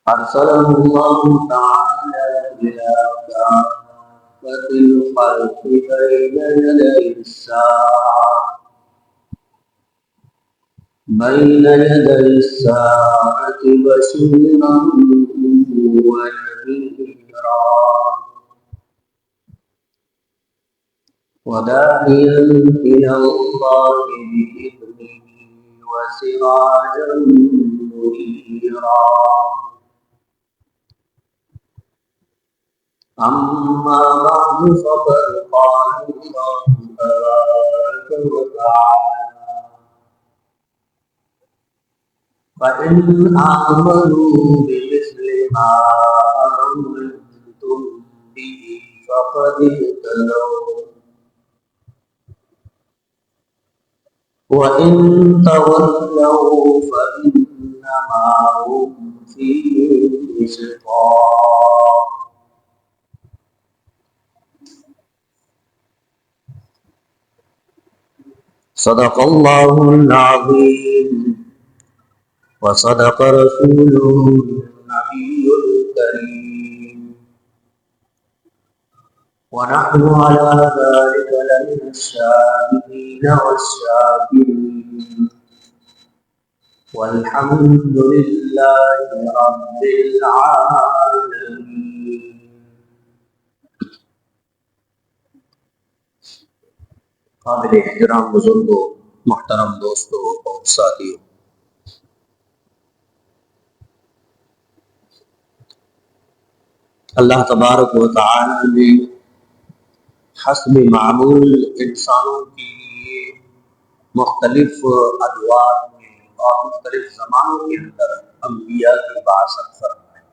أرسله الله تعالى إلى كافة الخلق بين يدي الساعة بشيرا ونذيرا وداعيا إلى الله بإذنه وسراجا منيرا. أما بعد فقد قال الله تبارك وتعالى: فإن آمنوا بمثل ما آمنتم به فقد اهتدوا وإن تولوا فإنما هم في شقاق. صدق الله العظيم وصدق رسوله النبي الكريم ونحن على ذلك لمن الشاهدين والشاكرين والحمد لله رب العالمين. قابل احترام بزرگوں، محترم دوستوں اور ساتھیوں، اللہ تبارک و تعالی نے حسب معمول انسانوں کے لیے مختلف ادوار میں اور مختلف زمانوں کے اندر انبیاء کی بعثت فرمائی،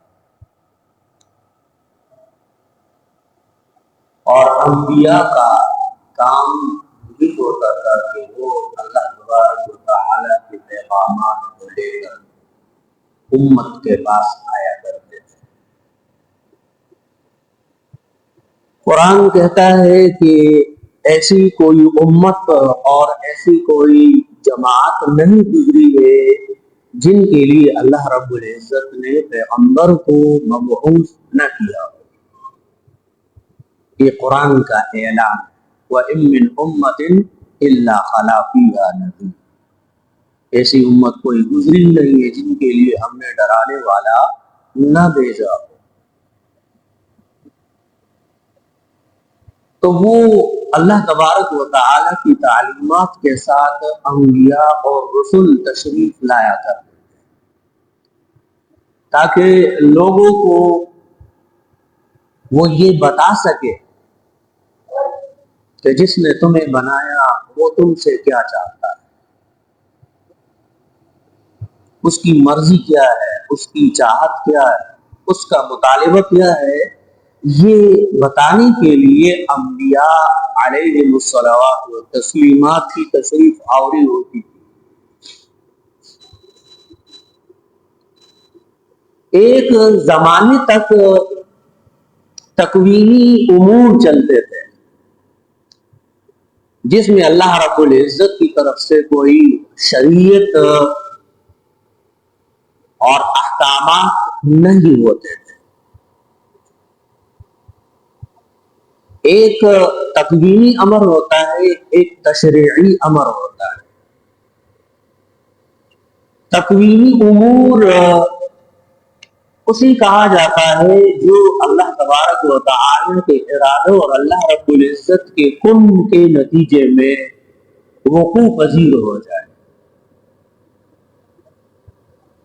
اور انبیاء کا کام یہ ہوتا تھا کہ وہ اللہ تبارک و تعالی کے پیغامات کو لے کر امت کے پاس آیا کرتے تھے۔ قرآن کہتا ہے کہ ایسی کوئی امت اور ایسی کوئی جماعت نہیں گزری ہے جن کے لیے اللہ رب العزت نے پیغمبر کو مبعوث نہ کیا ہو۔ یہ قرآن کا اعلان، وَإِن مِّنْ أُمَّةٍ إِلَّا خَلَا فِيهَا نَذِيرٌ، ایسی امت کوئی گزری نہیں ہے جن کے لیے ہم نے ڈرانے والا نہ بھیجا ہو۔ تو وہ اللہ تبارک و تعالی کی تعلیمات کے ساتھ انبیاء اور رسل تشریف لایا کرتے تاکہ لوگوں کو وہ یہ بتا سکے کہ جس نے تمہیں بنایا وہ تم سے کیا چاہتا ہے، اس کی مرضی کیا ہے، اس کی چاہت کیا ہے، اس کا مطالبہ کیا ہے، یہ بتانے کے لیے انبیاء علیہم الصلوات و تسلیمات کی تشریف آوری ہوتی تھی۔ ایک زمانے تک تکوینی امور چلتے تھے جس میں اللہ رب العزت کی طرف سے کوئی شریعت اور احکامات نہیں ہوتے تھے۔ ایک تکوینی امر ہوتا ہے، ایک تشریعی امر ہوتا ہے۔ تکوینی امور اسی کہا جاتا ہے جو اللہ تبارک و تعالی کے ارادے اور اللہ رب العزت کے کن کے نتیجے میں وقوع پذیر ہو جائے،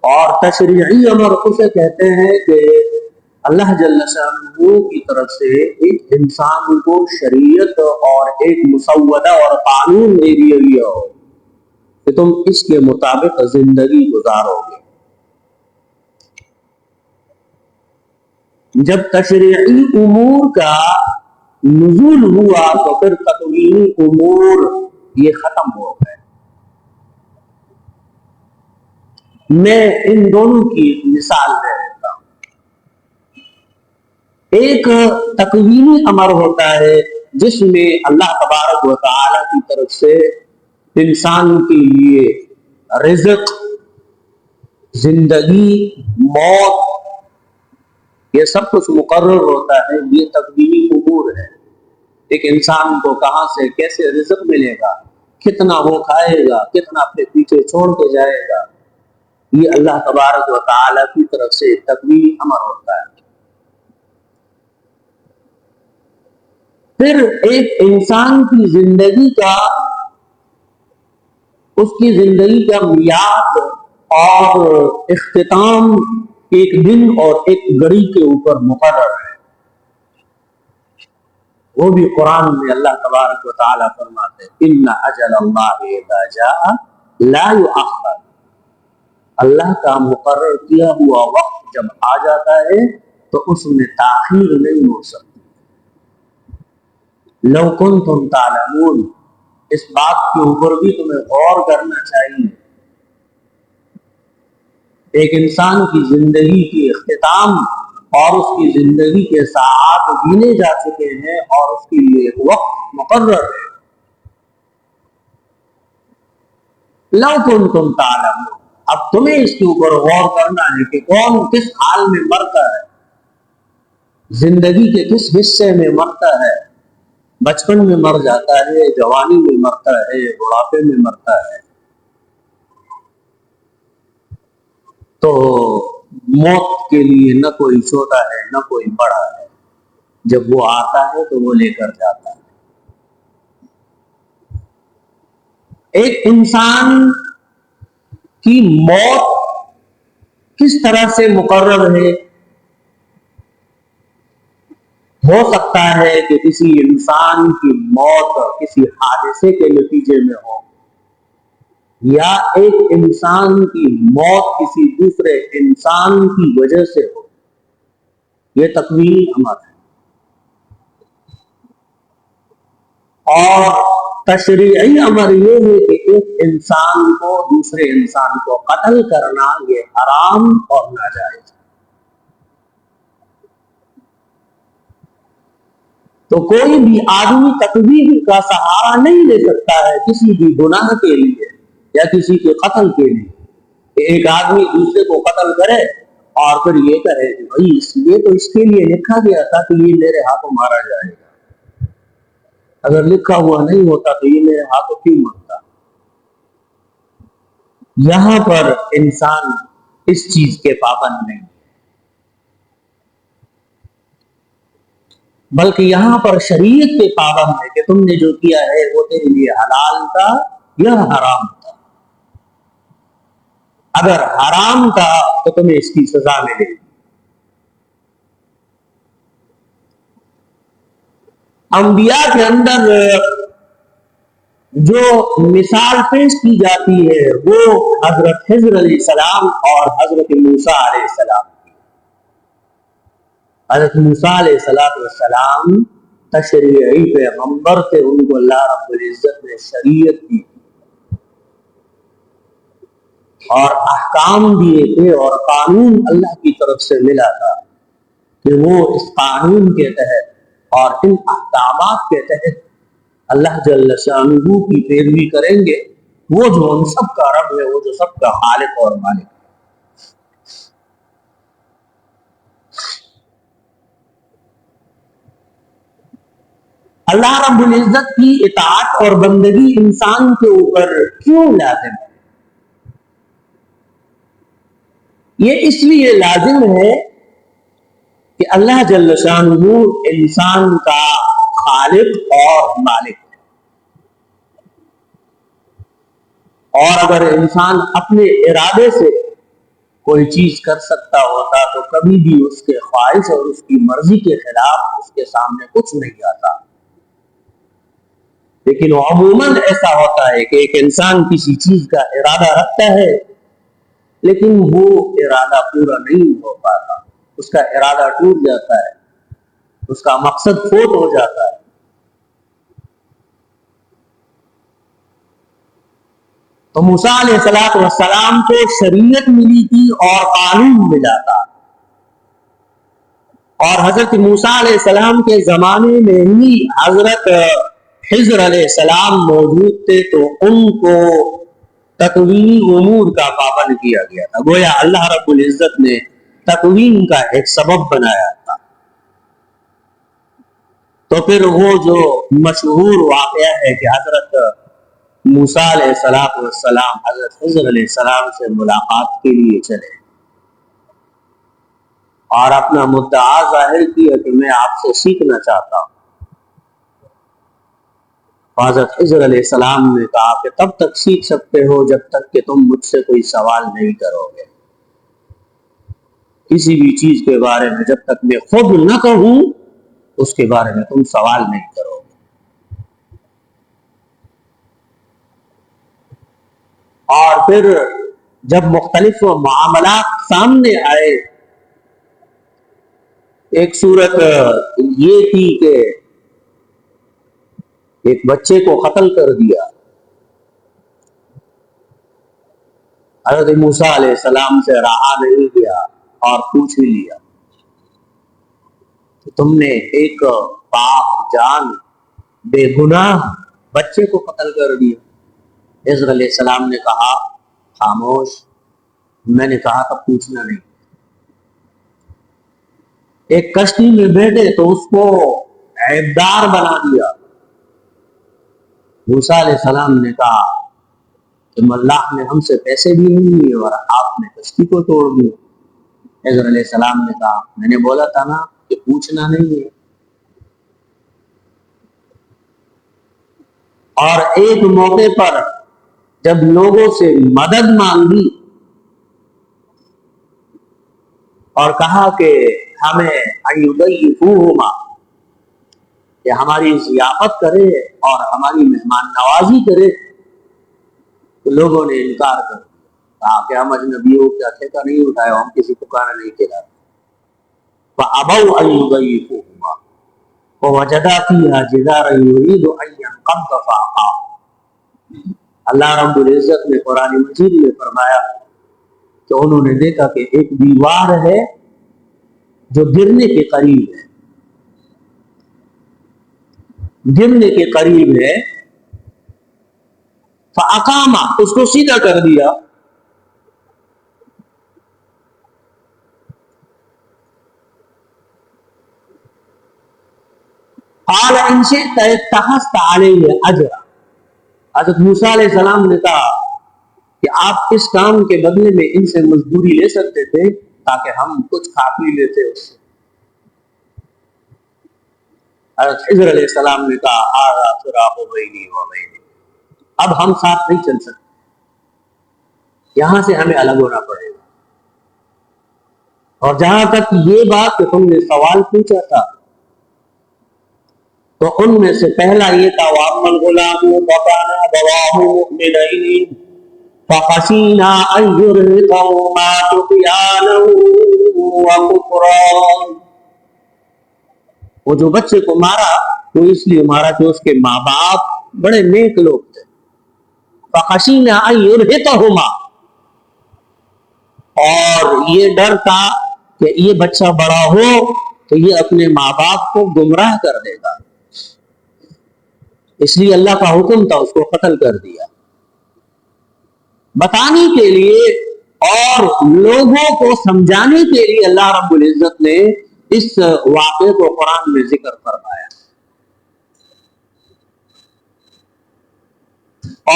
اور تشریعی امر اسے کہتے ہیں کہ اللہ جل شانہ کی طرف سے ایک انسان کو شریعت اور ایک مسودہ اور قانون دے دیا گیا ہو کہ تم اس کے مطابق زندگی گزارو گے۔ جب تشریعی امور کا نزول ہوا تو پھر تکوینی امور یہ ختم ہو گئے۔ میں ان دونوں کی مثال دے دیتا ہوں۔ ایک تکوینی امر ہوتا ہے جس میں اللہ تبارک و تعالی کی طرف سے انسان کے لیے رزق، زندگی، موت یہ سب کچھ مقرر ہوتا ہے، یہ تقدیری امور ہے۔ ایک انسان کو کہاں سے کیسے رزق ملے گا، کتنا وہ کھائے گا، کتنا اپنے پیچھے چھوڑ کے جائے گا، یہ اللہ تبارک و تعالی کی طرف سے تقدیری امر ہوتا ہے۔ پھر ایک انسان کی زندگی کا، اس کی زندگی کا میعاد اور اختتام ایک دن اور ایک گھڑی کے اوپر مقرر ہے۔ وہ بھی قرآن میں اللہ تبارک و تعالیٰ فرماتے ہیں ان اجل اللہ اذا جاء لا یؤخر، اللہ کا مقرر کیا ہوا وقت جب آ جاتا ہے تو اس میں تاخیر نہیں ہو سکتی۔ لو کنتم تعلمون، اس بات کے اوپر بھی تمہیں غور کرنا چاہیے۔ ایک انسان کی زندگی کی اختتام اور اس کی زندگی کے ساعات گنے جا چکے ہیں اور اس کے لیے ایک وقت مقرر ہے۔ لو کنتم تعلمون، اب تمہیں اس کے اوپر غور کرنا ہے کہ کون کس حال میں مرتا ہے، زندگی کے کس حصے میں مرتا ہے، بچپن میں مر جاتا ہے، جوانی میں مرتا ہے، بڑھاپے میں مرتا ہے۔ تو موت کے لیے نہ کوئی چھوٹا ہے نہ کوئی بڑا ہے، جب وہ آتا ہے تو وہ لے کر جاتا ہے۔ ایک انسان کی موت کس طرح سے مقرر ہے؟ ہو سکتا ہے کہ کسی انسان کی موت کسی حادثے کے نتیجے میں ہو، یا ایک انسان کی موت کسی دوسرے انسان کی وجہ سے ہو، یہ تکوینی امر ہے۔ اور تشریعی امر یہ ہے کہ ایک انسان کو دوسرے انسان کو قتل کرنا یہ حرام اور ناجائز ہے۔ تو کوئی بھی آدمی تقدیر کا سہارا نہیں لے سکتا ہے کسی بھی گناہ کے لیے یا کسی کے قتل کے لیے، کہ ایک آدمی دوسرے کو قتل کرے اور پھر یہ کہے کہ بھائی یہ تو اس کے لیے لکھا گیا تھا کہ یہ میرے ہاتھوں مارا جائے گا، اگر لکھا ہوا نہیں ہوتا تو یہ میرے ہاتھوں کیوں مرتا۔ یہاں پر انسان اس چیز کے پابند نہیں، بلکہ یہاں پر شریعت کے پابند ہے کہ تم نے جو کیا ہے وہ تیرے لیے حلال تھا یا حرام تھا۔ اگر حرام تھا تو تمہیں اس کی سزا ملے گی۔ انبیاء کے اندر جو مثال پیش کی جاتی ہے وہ حضرت خضر علیہ السلام اور حضرت موسیٰ علیہ السلام کی۔ حضرت موسیٰ علیہ السلام تشریعی پیغمبر تھے، ان کو اللہ رب العزت نے شریعت دی اور احکام دیے تھے، اور قانون اللہ کی طرف سے ملا تھا کہ وہ اس قانون کے تحت اور ان احکامات کے تحت اللہ جل شانہ کی پیروی کریں گے، وہ جو ان سب کا رب ہے، وہ جو سب کا خالق اور مالک ہے۔ اللہ رب العزت کی اطاعت اور بندگی انسان کے اوپر کیوں لازم ہے؟ یہ اس لیے لازم ہے کہ اللہ جل شانہ انسان کا خالق اور مالک ہے، اور اگر انسان اپنے ارادے سے کوئی چیز کر سکتا ہوتا تو کبھی بھی اس کے خواہش اور اس کی مرضی کے خلاف اس کے سامنے کچھ نہیں آتا۔ لیکن عموماً ایسا ہوتا ہے کہ ایک انسان کسی چیز کا ارادہ رکھتا ہے لیکن وہ ارادہ پورا نہیں ہو پاتا، اس کا ارادہ ٹوٹ جاتا ہے، اس کا مقصد فوت ہو جاتا ہے۔ تو موسیٰ علیہ السلام کو شریعت ملی تھی اور قانون ملا تھا، اور حضرت موسیٰ علیہ السلام کے زمانے میں ہی حضرت خضر علیہ السلام موجود تھے، تو ان کو تکوینی امور کا پابند کیا گیا تھا۔ گویا اللہ رب العزت نے تکوین کا ایک سبب بنایا تھا۔ تو پھر وہ جو مشہور واقعہ ہے کہ حضرت موسیٰ علیہ السلام حضرت خضر علیہ السلام سے ملاقات کے لیے چلے اور اپنا مدعا ظاہر کیا کہ میں آپ سے سیکھنا چاہتا ہوں۔ حضرت خضر علیہ السلام نے کہا کہ تب تک سیکھ سکتے ہو جب تک کہ تم مجھ سے کوئی سوال نہیں کرو گے، کسی بھی چیز کے بارے میں جب تک میں خود نہ کہوں اس کے بارے میں تم سوال نہیں کرو گے۔ اور پھر جب مختلف معاملات سامنے آئے، ایک صورت یہ تھی کہ ایک بچے کو قتل کر دیا، حضرت موسیٰ علیہ السلام سے رہا نہیں گیا اور پوچھ ہی لیا کہ تم نے ایک پاک جان بے گناہ بچے کو قتل کر دیا۔ خضر علیہ السلام نے کہا خاموش، میں نے کہا تھا پوچھنا نہیں۔ ایک کشتی میں بیٹھے تو اس کو عیبدار بنا دیا۔ موسیٰ علیہ السلام نے کہا کہ اللہ نے ہم سے پیسے بھی نہیں لیے اور آپ نے کشتی کو توڑ دیا۔ خضر علیہ السلام نے کہا میں نے بولا تھا نا کہ پوچھنا نہیں ہے۔ اور ایک موقع پر جب لوگوں سے مدد مانگی اور کہا کہ ہمیں ایضیفوہما، کہ ہماری ضیافت کرے اور ہماری مہمان نوازی کرے، تو لوگوں نے انکار کر دیا، کہا کہ ہم اجنبیوں کا ٹھیکہ نہیں اٹھائے، ہم کسی کو کھانا نہیں کھلاتے۔ فَأَبَوْا أَن يُضَيِّفُوهُمَا وَوَجَدَا فِيهَا جِدَارًا يُرِيدُ أَن يَنقَضَّ فَأَقَامَهُ۔ اللہ رب العزت نے قرآن مجید میں فرمایا کہ انہوں نے دیکھا کہ ایک دیوار ہے جو گرنے کے قریب ہے، گرنے کے قریب ہے، فَأَقَامَ، اس کو سیدھا کر دیا۔ قَالَ إِن شِئْتَ اتَّخَذْتَ عَلَيْهِ أَجْرًا، حضرت موسیٰ علیہ السلام نے کہا کہ آپ اس کام کے بدلے میں ان سے مزدوری لے سکتے تھے تاکہ ہم کچھ کھا پی لیتے اس سے۔ حضرت خضر علیہ السلام نے کہا هَذَا فِرَاقُ بَيْنِي وَبَيْنِكَ، اب ہم ساتھ نہیں چل سکتے، یہاں سے ہمیں الگ ہونا پڑے گا۔ اور جہاں تک یہ بات کہ تم نے سوال پوچھا تھا تو ان میں سے پہلا یہ تھا وَأَمَّا الْغُلَامُ فَكَانَ أَبَوَاهُ مُؤْمِنَيْنِ فَخَشِينَا أَن يُرْهِقَهُمَا طُغْيَانًا وَكُفْرًا، وہ جو بچے کو مارا وہ اس لیے مارا کہ اس کے ماں باپ بڑے نیک لوگ تھے۔ فَخَشِينَا أَن يُرْهِقَهُمَا، اور یہ ڈر تھا کہ یہ بچہ بڑا ہو تو یہ اپنے ماں باپ کو گمراہ کر دے گا، اس لیے اللہ کا حکم تھا اس کو قتل کر دیا۔ بتانے کے لیے اور لوگوں کو سمجھانے کے لیے اللہ رب العزت نے اس واقعے کو قرآن میں ذکر فرمایا۔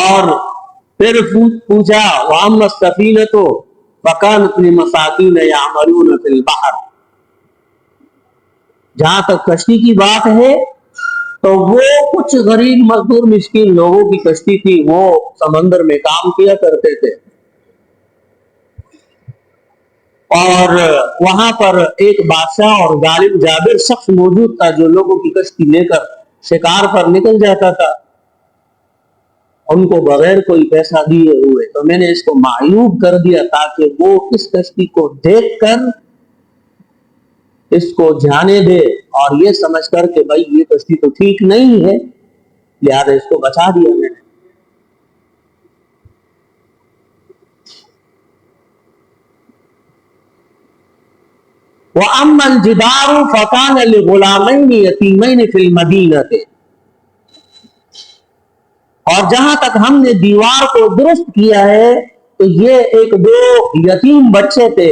اور پھر پوچھا وَأَمَّا السَّفِينَةُ فَكَانَتْ لِمَسَاكِينَ يَعْمَلُونَ فِي الْبَحْرِ، جہاں تک کشتی کی بات ہے تو وہ کچھ غریب مزدور مسکین لوگوں کی کشتی تھی، وہ سمندر میں کام کیا کرتے تھے، اور وہاں پر ایک بادشاہ اور غالب جابر شخص موجود تھا جو لوگوں کی کشتی لے کر شکار پر نکل جاتا تھا، ان کو بغیر کوئی پیسہ دیے ہوئے۔ تو میں نے اس کو معیوب کر دیا تاکہ وہ اس کشتی کو دیکھ کر اس کو جانے دے اور یہ سمجھ کر کہ بھائی یہ کشتی تو ٹھیک نہیں ہے، لہذا اس کو بچا دیا میں نے۔ وَأَمَّا الْجِدَارُ فَكَانَ لِغُلَامَيْنِ يَتِيمَيْنِ فِي الْمَدِينَةِ، اور جہاں تک ہم نے دیوار کو درست کیا ہے تو یہ ایک دو یتیم بچے تھے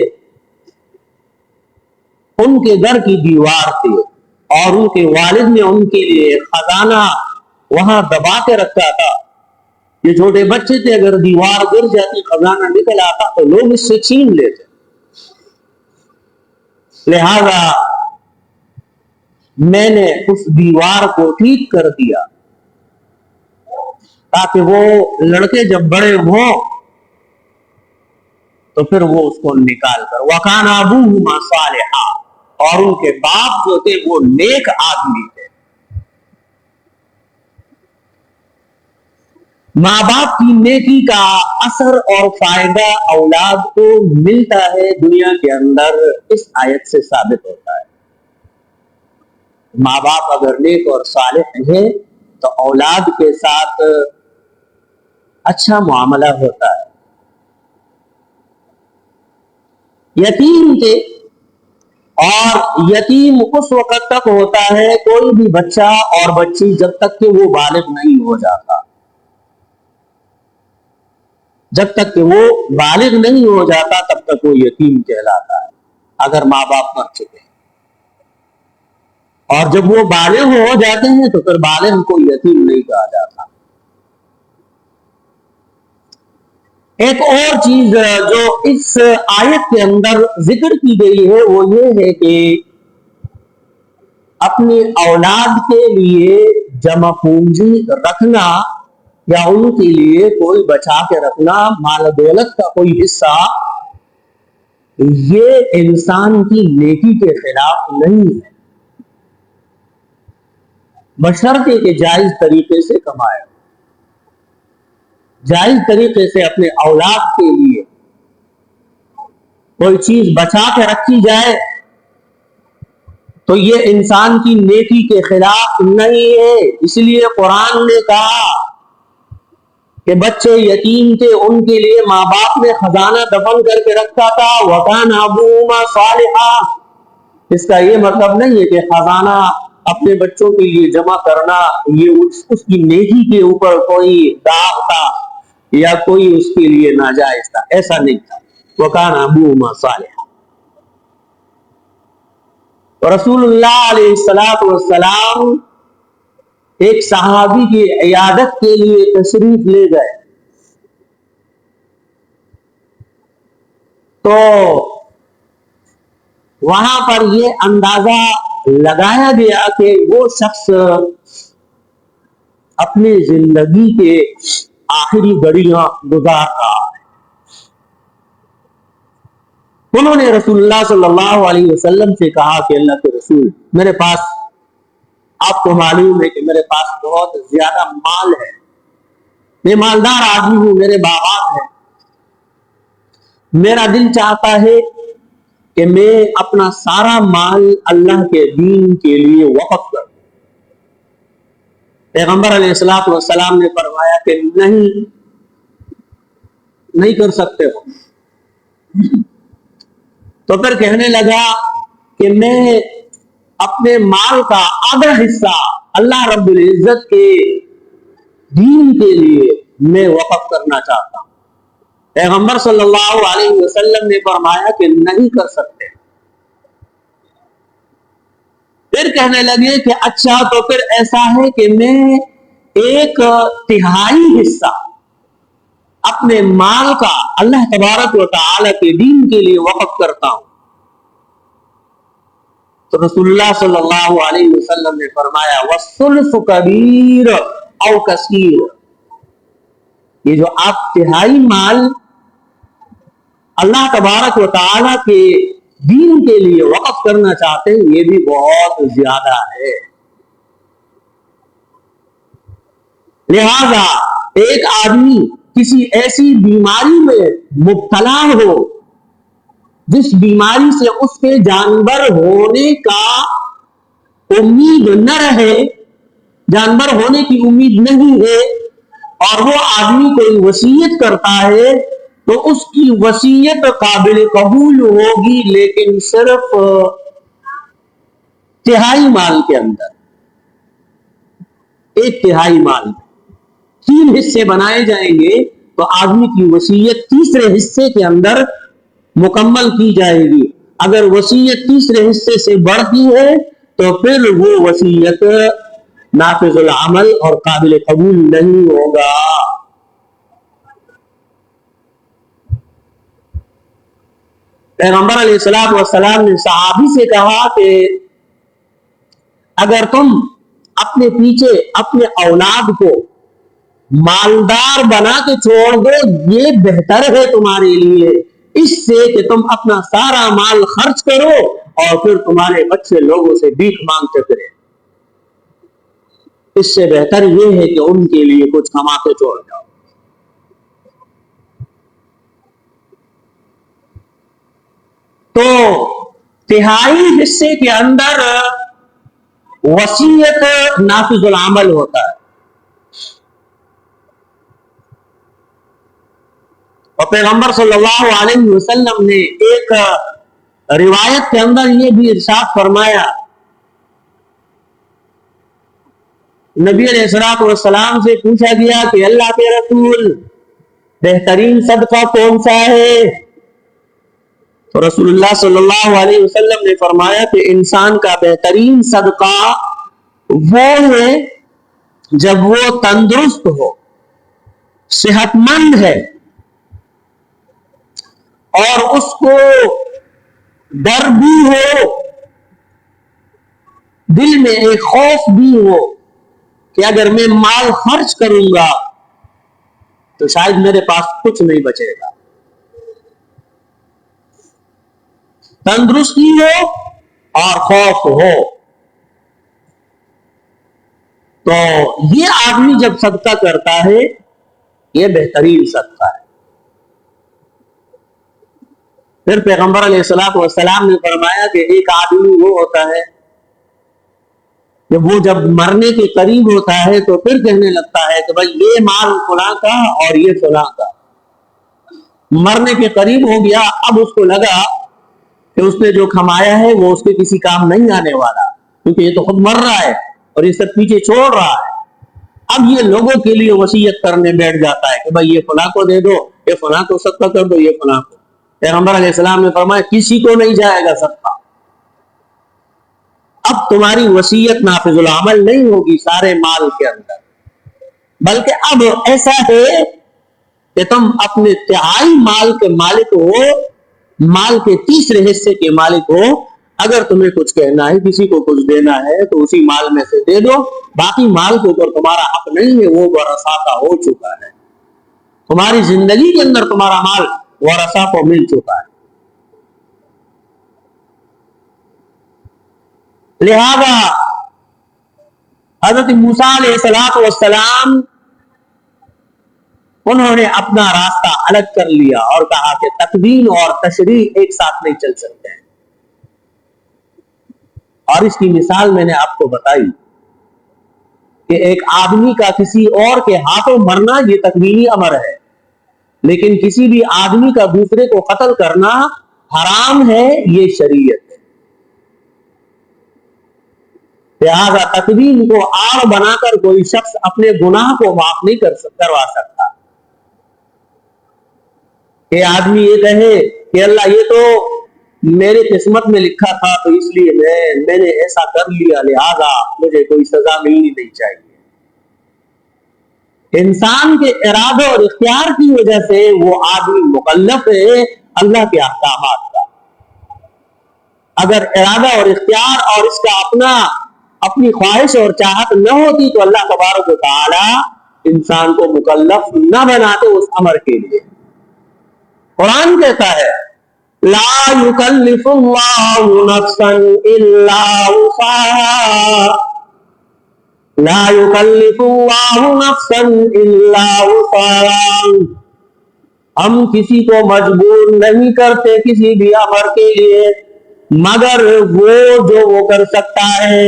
ان کے گھر کی دیوار تھی اور ان کے والد نے ان کے لیے خزانہ وہاں دبا کے رکھا تھا. یہ چھوٹے بچے تھے, اگر دیوار گر جاتی خزانہ نکل آتا تو لوگ اس سے چھین لیتے. لہذا میں نے اس دیوار کو ٹھیک کر دیا تاکہ وہ لڑکے جب بڑے ہوں تو پھر وہ اس کو نکال کر وَكَانَ أَبُوهُمَا صَالِحًا, اور ان کے باپ جو تھے وہ نیک آدمی تھے. ماں باپ کی نیکی کا اثر اور فائدہ اولاد کو ملتا ہے دنیا کے اندر, اس آیت سے ثابت ہوتا ہے. ماں باپ اگر نیک اور صالح ہیں تو اولاد کے ساتھ اچھا معاملہ ہوتا ہے. یتیم کے اور یتیم اس وقت تک ہوتا ہے کوئی بھی بچہ اور بچی جب تک کہ وہ بالغ نہیں ہو جاتا. جب تک کہ وہ بالغ نہیں ہو جاتا تب تک وہ یتیم کہلاتا ہے اگر ماں باپ مر چکے ہیں. اور جب وہ بالغ ہو جاتے ہیں تو پھر بالغ کو یتیم نہیں کہا جاتا. ایک اور چیز جو اس آیت کے اندر ذکر کی گئی ہے وہ یہ ہے کہ اپنی اولاد کے لیے جمع پونجی رکھنا یا ان کے لیے کوئی بچا کے رکھنا, مال دولت کا کوئی حصہ, یہ انسان کی نیکی کے خلاف نہیں ہے, بشرطے کہ جائز طریقے سے کمائے, جائز طریقے سے اپنے اولاد کے لیے کوئی چیز بچا کے رکھی جائے تو یہ انسان کی نیکی کے خلاف نہیں ہے. اس لیے قرآن نے کہا کہ بچے یتیم تھے, ان کے لیے ماں باپ نے خزانہ دفن کر کے رکھا تھا. وَكَانَ أَبُوهُمَا صَالِحًا, اس کا یہ مطلب نہیں ہے کہ خزانہ اپنے بچوں کے لیے جمع کرنا یہ اس کی نیکی کے اوپر کوئی داغ تھا یا کوئی اس کے لیے ناجائز تھا, ایسا نہیں تھا. وَكَانَ أَبُوهُمَا صَالِحًا. رسول اللہ علیہ السلام ایک صحابی کی عیادت کے لیے تشریف لے گئے تو وہاں پر یہ اندازہ لگایا گیا کہ وہ شخص اپنی زندگی کے آخری گھڑیاں گزار رہا ہے. انہوں نے رسول اللہ صلی اللہ علیہ وسلم سے کہا کہ اللہ کے رسول, میرے پاس, آپ کو معلوم ہے کہ میرے پاس بہت زیادہ مال ہے, میں مالدار آدمی ہوں, میرے باغات ہیں, میرا دل چاہتا ہے کہ میں اپنا سارا مال اللہ کے دین کے لیے وقف کروں. پیغمبر علیہ الصلوۃ والسلام نے فرمایا کہ نہیں کر سکتے ہو. تو پھر کہنے لگا کہ میں اپنے مال کا آدھا حصہ اللہ رب العزت کے دین کے لیے میں وقف کرنا چاہتا ہوں. پیغمبر صلی اللہ علیہ وسلم نے فرمایا کہ نہیں کر سکتے. پھر کہنے لگے کہ اچھا تو پھر ایسا ہے کہ میں 1/3 حصہ اپنے مال کا اللہ تبارک و تعالی کے دین کے لیے وقف کرتا ہوں. تو رسول اللہ صلی اللہ علیہ وسلم نے فرمایا وَالثُّلُثُ كَبِيرٌ أَوْ كَثِيرٌ, یہ جو آپ 1/3 مال اللہ تبارک و تعالی کے دین کے لیے وقف کرنا چاہتے ہیں یہ بھی بہت زیادہ ہے. لہذا ایک آدمی کسی ایسی بیماری میں مبتلا ہو جس بیماری سے اس کے جانور ہونے کا امید نہ رہے, جانور ہونے کی امید نہیں ہے, اور وہ آدمی کوئی وصیت کرتا ہے تو اس کی وصیت قابل قبول ہوگی لیکن صرف 1/3 مال کے اندر. 1/3 مال 3 حصے بنائے جائیں گے تو آدمی کی وصیت تیسرے حصے کے اندر مکمل کی جائے گی. اگر وصیت تیسرے حصے سے بڑھتی ہے تو پھر وہ وصیت نافذ العمل اور قابل قبول نہیں ہوگا. پیغمبر علیہ الصلوۃ والسلام نے صحابی سے کہا کہ اگر تم اپنے پیچھے اپنے اولاد کو مالدار بنا کے چھوڑ دو یہ بہتر ہے تمہارے لیے اس سے کہ تم اپنا سارا مال خرچ کرو اور پھر تمہارے بچے لوگوں سے بھیک مانگتے پھریں. اس سے بہتر یہ ہے کہ ان کے لیے کچھ کما کے چھوڑ جاؤ. تو تہائی حصے کے اندر وصیت نافذ العمل ہوتا ہے. اور پیغمبر صلی اللہ علیہ وسلم نے ایک روایت کے اندر یہ بھی ارشاد فرمایا, نبی علیہ الصلوۃ والسلام سے پوچھا گیا کہ اللہ کے رسول بہترین صدقہ کون سا ہے؟ تو رسول اللہ صلی اللہ علیہ وسلم نے فرمایا کہ انسان کا بہترین صدقہ وہ ہے جب وہ تندرست ہو, صحت مند ہے اور اس کو ڈر بھی ہو, دل میں ایک خوف بھی ہو کہ اگر میں مال خرچ کروں گا تو شاید میرے پاس کچھ نہیں بچے گا. تندرستی ہو اور خوف ہو تو یہ آدمی جب صدقہ کرتا ہے یہ بہترین صدقہ ہے. پھر پیغمبر علیہ الصلوۃ والسلام نے فرمایا کہ ایک آدمی وہ ہوتا ہے کہ وہ جب مرنے کے قریب ہوتا ہے تو پھر کہنے لگتا ہے کہ بھائی یہ مال فلاں کا اور یہ فلاں کا. مرنے کے قریب ہو گیا, اب اس کو لگا کہ اس نے جو کھمایا ہے وہ اس کے کسی کام نہیں آنے والا کیونکہ یہ تو خود مر رہا ہے اور یہ سب پیچھے چھوڑ رہا ہے. اب یہ لوگوں کے لیے وصیت کرنے بیٹھ جاتا ہے کہ بھائی یہ فلاں کو دے دو, یہ فلاں کو صدقہ کر دو, یہ فلاں کو. پیغمبر علیہ السلام نے فرمایا کسی کو نہیں جائے گا صدقہ. اب تمہاری وصیت نافذ العمل نہیں ہوگی سارے مال کے اندر, بلکہ اب ایسا ہے کہ تم اپنے تہائی مال کے مالک ہو, مال کے تیسرے حصے کے مالک ہو. اگر تمہیں کچھ کہنا ہے, کسی کو کچھ دینا ہے تو اسی مال میں سے دے دو, باقی مال کے اوپر تمہارا حق نہیں ہے, وہ ورثہ کا ہو چکا ہے. تمہاری زندگی کے اندر تمہارا مال ورثہ کو مل چکا ہے. لہذا حضرت موسیٰ علیہ السلام انہوں نے اپنا راستہ الگ کر لیا اور کہا کہ تکوین اور تشریح ایک ساتھ نہیں چل سکتے ہیں. اور اس کی مثال میں نے آپ کو بتائی کہ ایک آدمی کا کسی اور کے ہاتھوں مرنا یہ تکوینی امر ہے, لیکن کسی بھی آدمی کا دوسرے کو قتل کرنا حرام ہے, یہ شریعت ہے. لہذا تکوین کو آڑ بنا کر کوئی شخص اپنے گناہ کو معاف نہیں کروا سکتا. کہ آدمی یہ کہے کہ اللہ یہ تو میرے قسمت میں لکھا تھا تو اس لیے میں نے ایسا کر لیا, لہذا مجھے کوئی سزا ملنی نہیں چاہیے. انسان کے ارادے اور اختیار کی وجہ سے وہ آدمی مکلف ہے اللہ کے احکامات کا. اگر ارادہ اور اختیار اور اس کا اپنی خواہش اور چاہت نہ ہوتی تو اللہ تبارک و تعالی انسان کو مکلف نہ بناتے اس امر کے لیے. قرآن کہتا ہے لا یکلف اللہ نفسا الا وسعها, لا یکلف اللہ نفسا الا وسعها. ہم کسی کو مجبور نہیں کرتے کسی بھی امر کے لیے مگر وہ جو وہ کر سکتا ہے.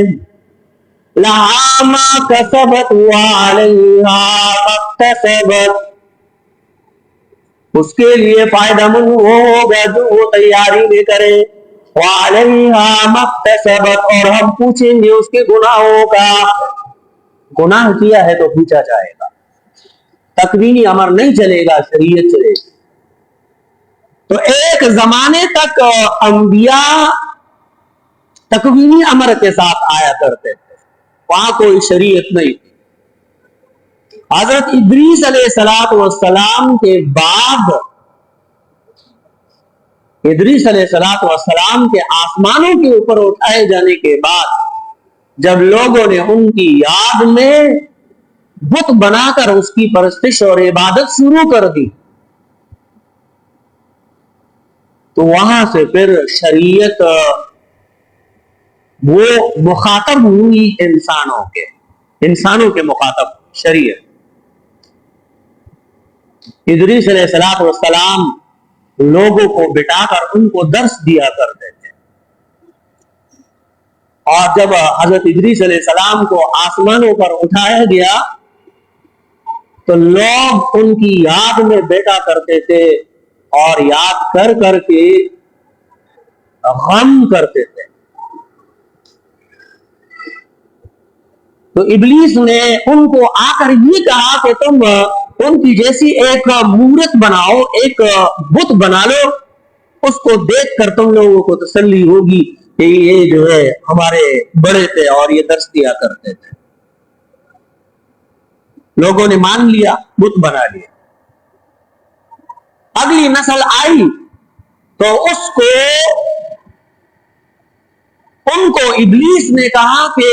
لہا ما کسبت وعلیہا ما اکتسبت, اس کے لیے فائدہ مند وہ ہوگا جو وہ تیاری میں کرے. وعلیہا ما اکتسبت, اور ہم پوچھیں گے اس کے گناہوں کا. گناہ کیا ہے تو پوچھا جائے گا. تکوینی امر نہیں چلے گا, شریعت چلے گی. تو ایک زمانے تک انبیاء تکوینی امر کے ساتھ آیا کرتے تھے، وہاں کوئی شریعت نہیں تھی۔ حضرت ادریس علیہ السلام کے بعد، ادریس علیہ السلام کے آسمانوں کے اوپر اٹھائے جانے کے بعد جب لوگوں نے ان کی یاد میں بت بنا کر اس کی پرستش اور عبادت شروع کر دی، تو وہاں سے پھر شریعت وہ مخاطب ہوئی انسانوں کے مخاطب شریعت۔ ادریس علیہ السلام لوگوں کو بٹا کر ان کو درس دیا کرتے تھے، اور جب حضرت ادریس علیہ السلام کو آسمانوں پر اٹھایا گیا تو لوگ ان کی یاد میں بیٹھا کرتے تھے اور یاد کر کر کے غم کرتے تھے۔ تو ابلیس نے ان کو آ کر یہ کہا کہ تم ان کی جیسی ایک مورت بناؤ، ایک بت بنا لو، اس کو دیکھ کر تم لوگوں کو تسلی ہوگی کہ یہ جو ہے ہمارے بڑے تھے اور یہ درس دیا کرتے تھے۔ لوگوں نے مان لیا، بت بنا لیا۔ اگلی نسل آئی تو ان کو ابلیس نے کہا کہ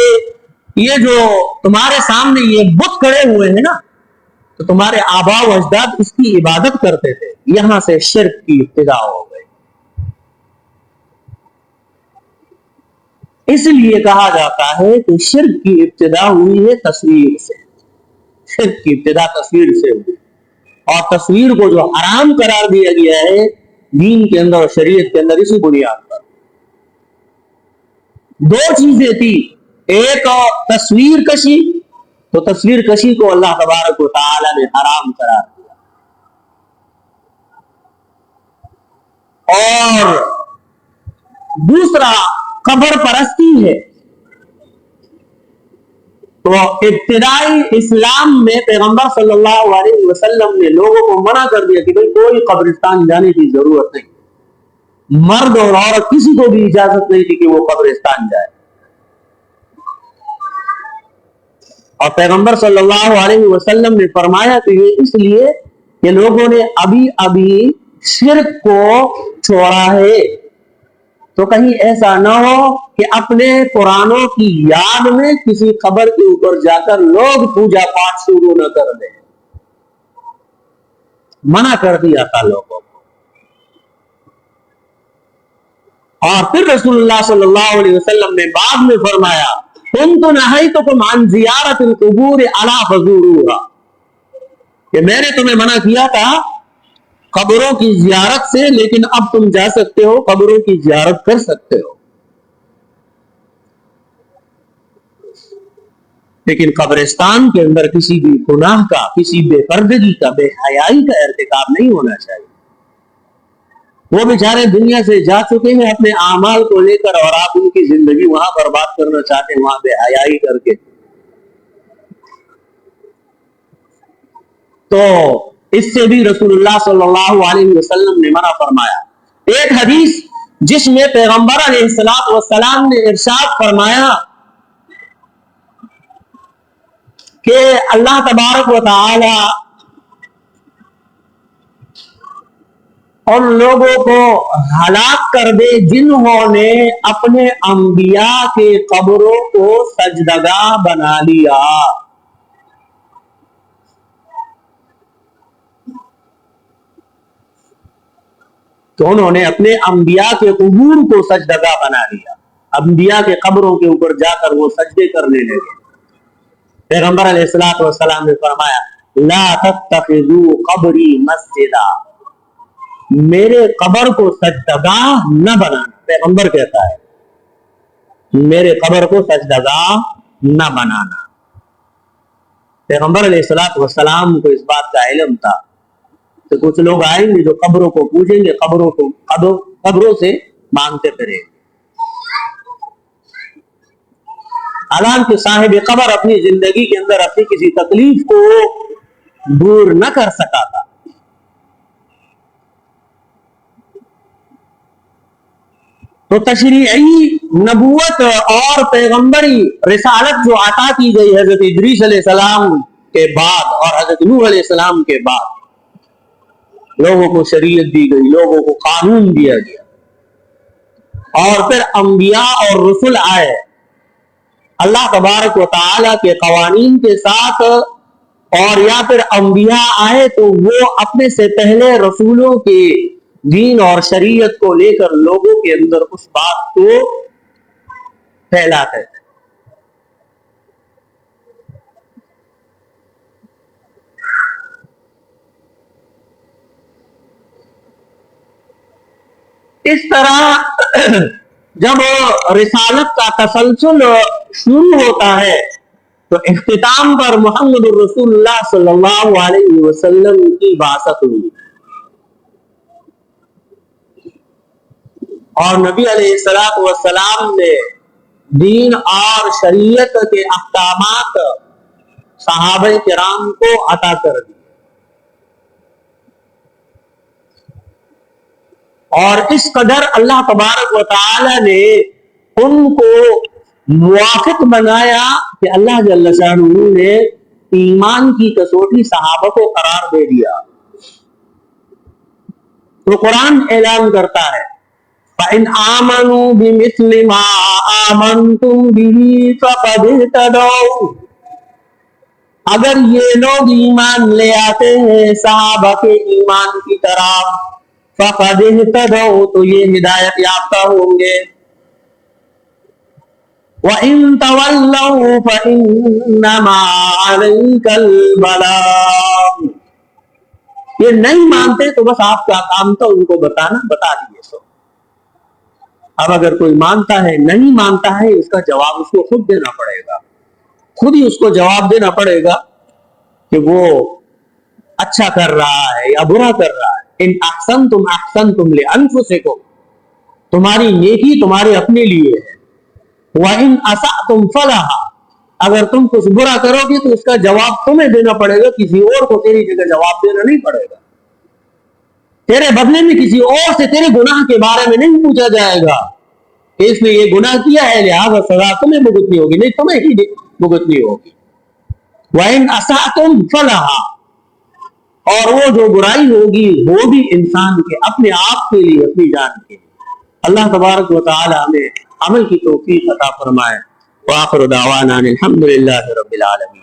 یہ جو تمہارے سامنے یہ بت کھڑے ہوئے ہیں نا، تو تمہارے آباء و اجداد اس کی عبادت کرتے تھے، یہاں سے شرک کی ابتدا ہو گئی۔ اس لیے کہا جاتا ہے کہ شرک کی ابتدا ہوئی ہے تصویر سے، شرک کی ابتدا تصویر سے ہوئی، اور تصویر کو جو حرام قرار دیا گیا ہے دین کے اندر اور شریعت کے اندر اسی بنیاد پر۔ دو چیزیں تھی، ایک تصویر کشی، تو تصویر کشی کو اللہ تبارک و تعالی نے حرام قرار دیا، اور دوسرا قبر پرستی ہے۔ تو ابتدائی اسلام میں پیغمبر صلی اللہ علیہ وسلم نے لوگوں کو منع کر دیا کہ بھئی کوئی قبرستان جانے کی ضرورت نہیں، مرد اور عورت کسی کو بھی اجازت نہیں تھی کہ وہ قبرستان جائے۔ اور پیغمبر صلی اللہ علیہ وسلم نے فرمایا کہ یہ اس لیے کہ لوگوں نے ابھی شرک کو چھوڑا ہے، تو کہیں ایسا نہ ہو کہ اپنے پرانوں کی یاد میں کسی قبر کے اوپر جا کر لوگ پوجا پاٹ شروع نہ کر دیں۔ منع کر دیا تھا لوگوں کو۔ اور پھر رسول اللہ صلی اللہ علیہ وسلم نے بعد میں فرمایا كنت نهيتكم عن زيارة القبور ألا فزوروها، کہ میں نے تمہیں منع کیا تھا قبروں کی زیارت سے، لیکن اب تم جا سکتے ہو، قبروں کی زیارت کر سکتے ہو۔ لیکن قبرستان کے اندر کسی بھی گناہ کا، کسی بے پردگی کا، بے حیائی کا ارتکاب نہیں ہونا چاہیے۔ وہ بیچارے دنیا سے جا چکے ہیں اپنے اعمال کو لے کر، اور آپ ان کی زندگی وہاں برباد کرنا چاہتے ہیں، وہاں بے حیائی کر کے۔ تو اس سے بھی رسول اللہ صلی اللہ علیہ وسلم نے منع فرمایا۔ ایک حدیث جس میں پیغمبر علیہ السلام نے ارشاد فرمایا کہ اللہ تبارک و تعالی ان لوگوں کو ہلاک کر دے جنہوں نے اپنے انبیاء کے قبروں کو سجدگاہ بنا لیا۔ تو انہوں نے اپنے انبیاء کے قبور کو سجدگاہ بنا لیا، انبیاء کے قبروں کے اوپر جا کر وہ سجدے کرنے لگے۔ پیغمبر علیہ السلام نے فرمایا لا تتخذوا قبری مسجدا، میرے قبر کو سجدگاہ نہ بنانا۔ پیغمبر کہتا ہے میرے قبر کو سجدگاہ نہ بنانا۔ پیغمبر علیہ السلام کو اس بات کا علم تھا کہ کچھ لوگ آئیں گے جو قبروں کو پوجیں گے، قبروں سے مانگتے پھریں گے۔ حالانکہ صاحب قبر اپنی زندگی کے اندر اپنی کسی تکلیف کو دور نہ کر سکا تھا، تو تشریعی نبوت اور پیغمبری رسالت جو عطا کی گئی حضرت ادریس علیہ السلام کے بعد اور حضرت نوح علیہ السلام کے بعد، لوگوں کو شریعت دی گئی، لوگوں کو قانون دیا گیا، اور پھر انبیاء اور رسل آئے اللہ تبارک و تعالی کے قوانین کے ساتھ، اور یا پھر انبیاء آئے تو وہ اپنے سے پہلے رسولوں کے دین اور شریعت کو لے کر لوگوں کے اندر اس بات کو پھیلاتے تھے۔ اس طرح جب رسالت کا تسلسل شروع ہوتا ہے تو اختتام پر محمد الرسول اللہ صلی اللہ علیہ وسلم کی بعثت ہوئی، اور نبی علیہ السلام نے دین اور شریعت کے احکامات صحابہ کرام کو عطا کر دی، اور اس قدر اللہ تبارک و تعالی نے ان کو موافق بنایا کہ اللہ جل شانہ نے ایمان کی کسوٹی صحابہ کو قرار دے دیا۔ تو قرآن اعلان کرتا ہے فَإِنْ آمَنُوا بِمِثْلِ مَا آمَنْتُمْ بِهِ فَقَدْ اهْتَدَوْا، اگر یہ لوگ ایمان لے آتے ہیں صحابہ کے ایمان کی طرح، فَقَدْ اهْتَدَوْا تو یہ ہدایت یافتہ ہوں گے، وَإِن تَوَلَّوْا فَإِنَّمَا عَلَيْكَ الْبَلَاغُ، یہ نہیں مانتے تو بس آپ کا کام تو ان کو بتانا، بتا دیے سو۔ اب اگر کوئی مانتا ہے نہیں مانتا ہے، اس کا جواب اس کو خود دینا پڑے گا، خود ہی اس کو جواب دینا پڑے گا کہ وہ اچھا کر رہا ہے یا برا کر رہا ہے۔ ان احسنتم احسنتم لانفسکم، تمہاری نیکی تمہارے اپنے لیے ہے، وَإِنْ أَسَأْتُمْ فَلَهَا، اگر تم کچھ برا کرو گے تو اس کا جواب تمہیں دینا پڑے گا، کسی اور کو تیری جگہ جواب دینا نہیں پڑے گا، تیرے بدلے میں کسی اور سے تیرے گناہ کے بارے میں نہیں پوچھا جائے گا کہ اس نے یہ گناہ کیا ہے لہذا سزا تمہیں بھگتنی ہوگی، نہیں تمہیں ہی بھگتنی ہوگی۔ وَإِنْ أَسَأْتُمْ فَلَهَا، اور وہ جو برائی ہوگی وہ بھی انسان کے اپنے آپ کے لیے، اپنی جان کے لیے۔ اللہ تبارک و تعالی ہمیں عمل کی توفیق عطا فرمائے۔ وآخر دعوانا الحمدللہ رب العالمین۔